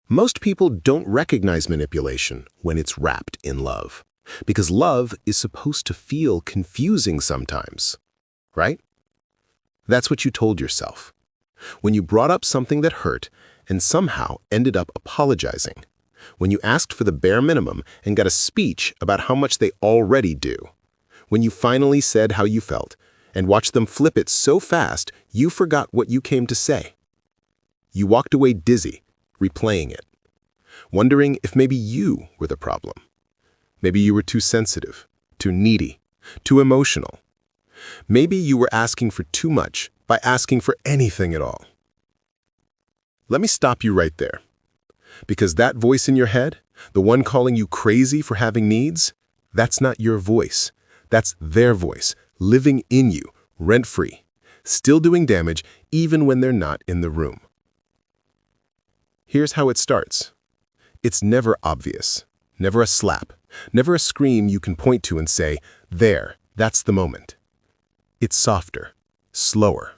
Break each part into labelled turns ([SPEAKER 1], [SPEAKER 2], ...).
[SPEAKER 1] Most people don't recognize manipulation when it's wrapped in love, because love is supposed to feel confusing sometimes, right? That's what you told yourself when you brought up something that hurt and somehow ended up apologizing, when you asked for the bare minimum and got a speech about how much they already do, when you finally said how you felt and watched them flip it so fast you forgot what you came to say. You walked away dizzy, replaying it, wondering if maybe you were the problem. Maybe you were too sensitive, too needy, too emotional. Maybe you were asking for too much by asking for anything at all. Let me stop you right there. Because that voice in your head, the one calling you crazy for having needs, that's not your voice. That's their voice, living in you, rent-free, still doing damage even when they're not in the room. Here's how it starts. It's never obvious, never a slap, never a scream you can point to and say, there, that's the moment. It's softer, slower.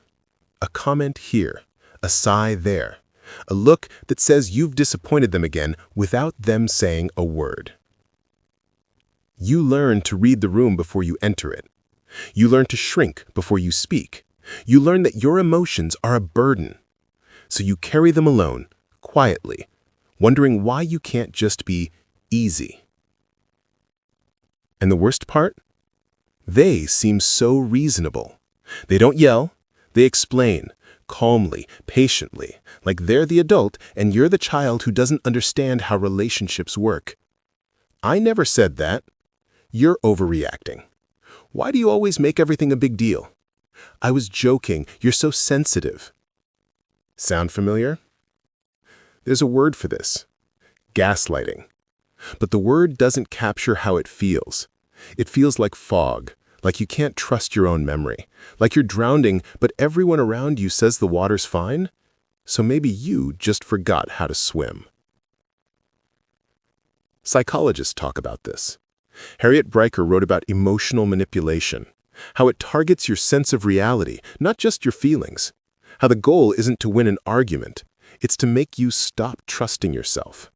[SPEAKER 1] A comment here, a sigh there, a look that says you've disappointed them again without them saying a word. You learn to read the room before you enter it. You learn to shrink before you speak. You learn that your emotions are a burden. So you carry them alone, quietly, wondering why you can't just be easy. And the worst part? They seem so reasonable. They don't yell. They explain, calmly, patiently, like they're the adult and you're the child who doesn't understand how relationships work. I never said that. You're overreacting. Why do you always make everything a big deal? I was joking. You're so sensitive. Sound familiar? There's a word for this. Gaslighting. But the word doesn't capture how it feels. It feels like fog, like you can't trust your own memory, like you're drowning, but everyone around you says the water's fine, so maybe you just forgot how to swim. Psychologists talk about this. Harriet Breiker wrote about emotional manipulation, how it targets your sense of reality, not just your feelings, how the goal isn't to win an argument, it's to make you stop trusting yourself.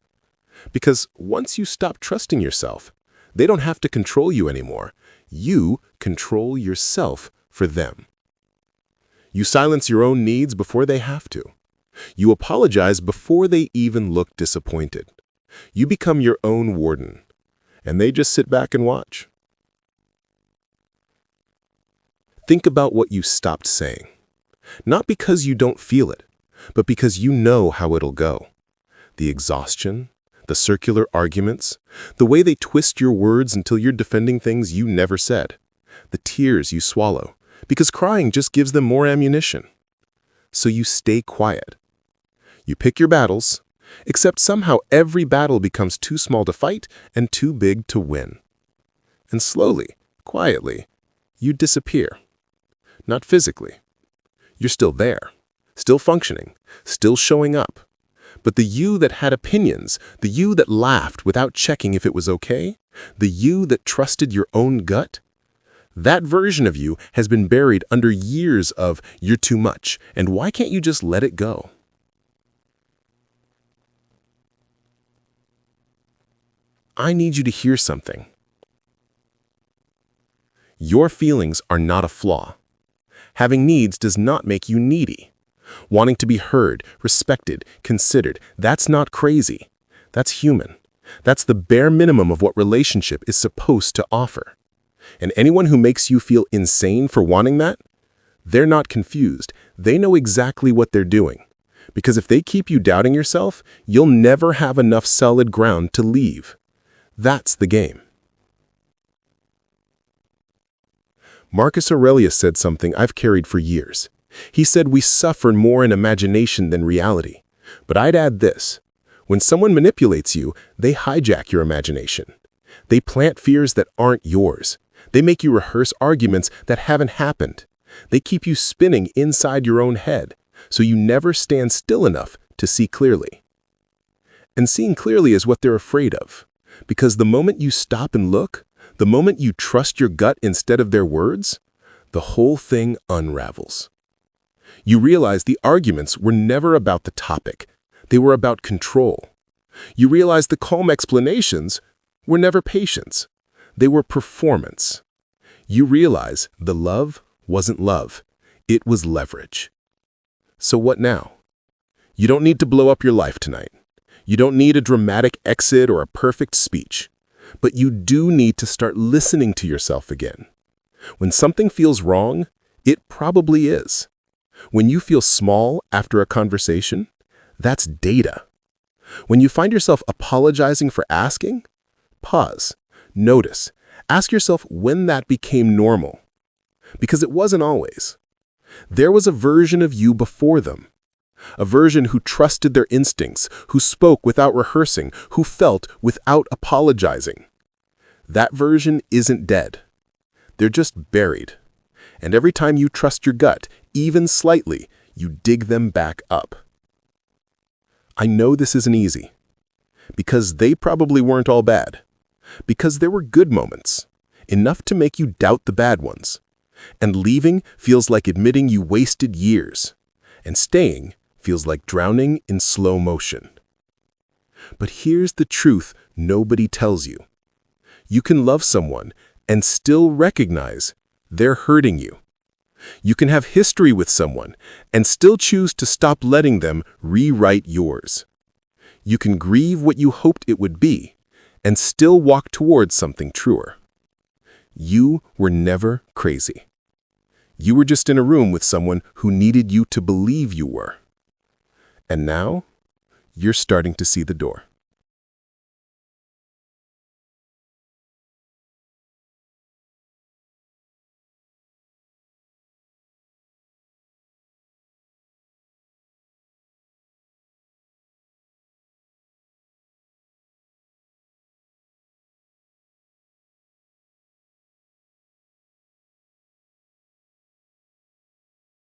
[SPEAKER 1] Because once you stop trusting yourself, they don't have to control you anymore. You control yourself for them. You silence your own needs before they have to. You apologize before they even look disappointed. You become your own warden, and they just sit back and watch. Think about what you stopped saying. Not because you don't feel it, but because you know how it'll go. The exhaustion, the circular arguments, the way they twist your words until you're defending things you never said, the tears you swallow, because crying just gives them more ammunition. So you stay quiet. You pick your battles, except somehow every battle becomes too small to fight and too big to win. And slowly, quietly, you disappear. Not physically. You're still there, still functioning, still showing up. But the you that had opinions, the you that laughed without checking if it was okay, the you that trusted your own gut, that version of you has been buried under years of you're too much, and why can't you just let it go? I need you to hear something. Your feelings are not a flaw. Having needs does not make you needy. Wanting to be heard, respected, considered, that's not crazy. That's human. That's the bare minimum of what relationship is supposed to offer. And anyone who makes you feel insane for wanting that, they're not confused. They know exactly what they're doing. Because if they keep you doubting yourself, you'll never have enough solid ground to leave. That's the game. Marcus Aurelius said something I've carried for years. He said we suffer more in imagination than reality. But I'd add this. When someone manipulates you, they hijack your imagination. They plant fears that aren't yours. They make you rehearse arguments that haven't happened. They keep you spinning inside your own head, so you never stand still enough to see clearly. And seeing clearly is what they're afraid of. Because the moment you stop and look, the moment you trust your gut instead of their words, the whole thing unravels. You realize the arguments were never about the topic. They were about control, You realize the calm explanations were never patience. They were performance. You realize the love wasn't love. It was leverage. So what now? You don't need to blow up your life tonight. You don't need a dramatic exit or a perfect speech. But you do need to start listening to yourself again. When something feels wrong, it probably is. When you feel small after a conversation, that's data. When you find yourself apologizing for asking, pause, notice, ask yourself when that became normal. Because it wasn't always. There was a version of you before them. A version who trusted their instincts, who spoke without rehearsing, who felt without apologizing. That version isn't dead. They're just buried. And every time you trust your gut, even slightly, you dig them back up. I know this isn't easy. Because they probably weren't all bad. Because there were good moments. Enough to make you doubt the bad ones. And leaving feels like admitting you wasted years. And staying feels like drowning in slow motion. But here's the truth nobody tells you. You can love someone and still recognize they're hurting you. You can have history with someone and still choose to stop letting them rewrite yours. You can grieve what you hoped it would be and still walk towards something truer. You were never crazy. You were just in a room with someone who needed you to believe you were. And now, you're starting to see the door.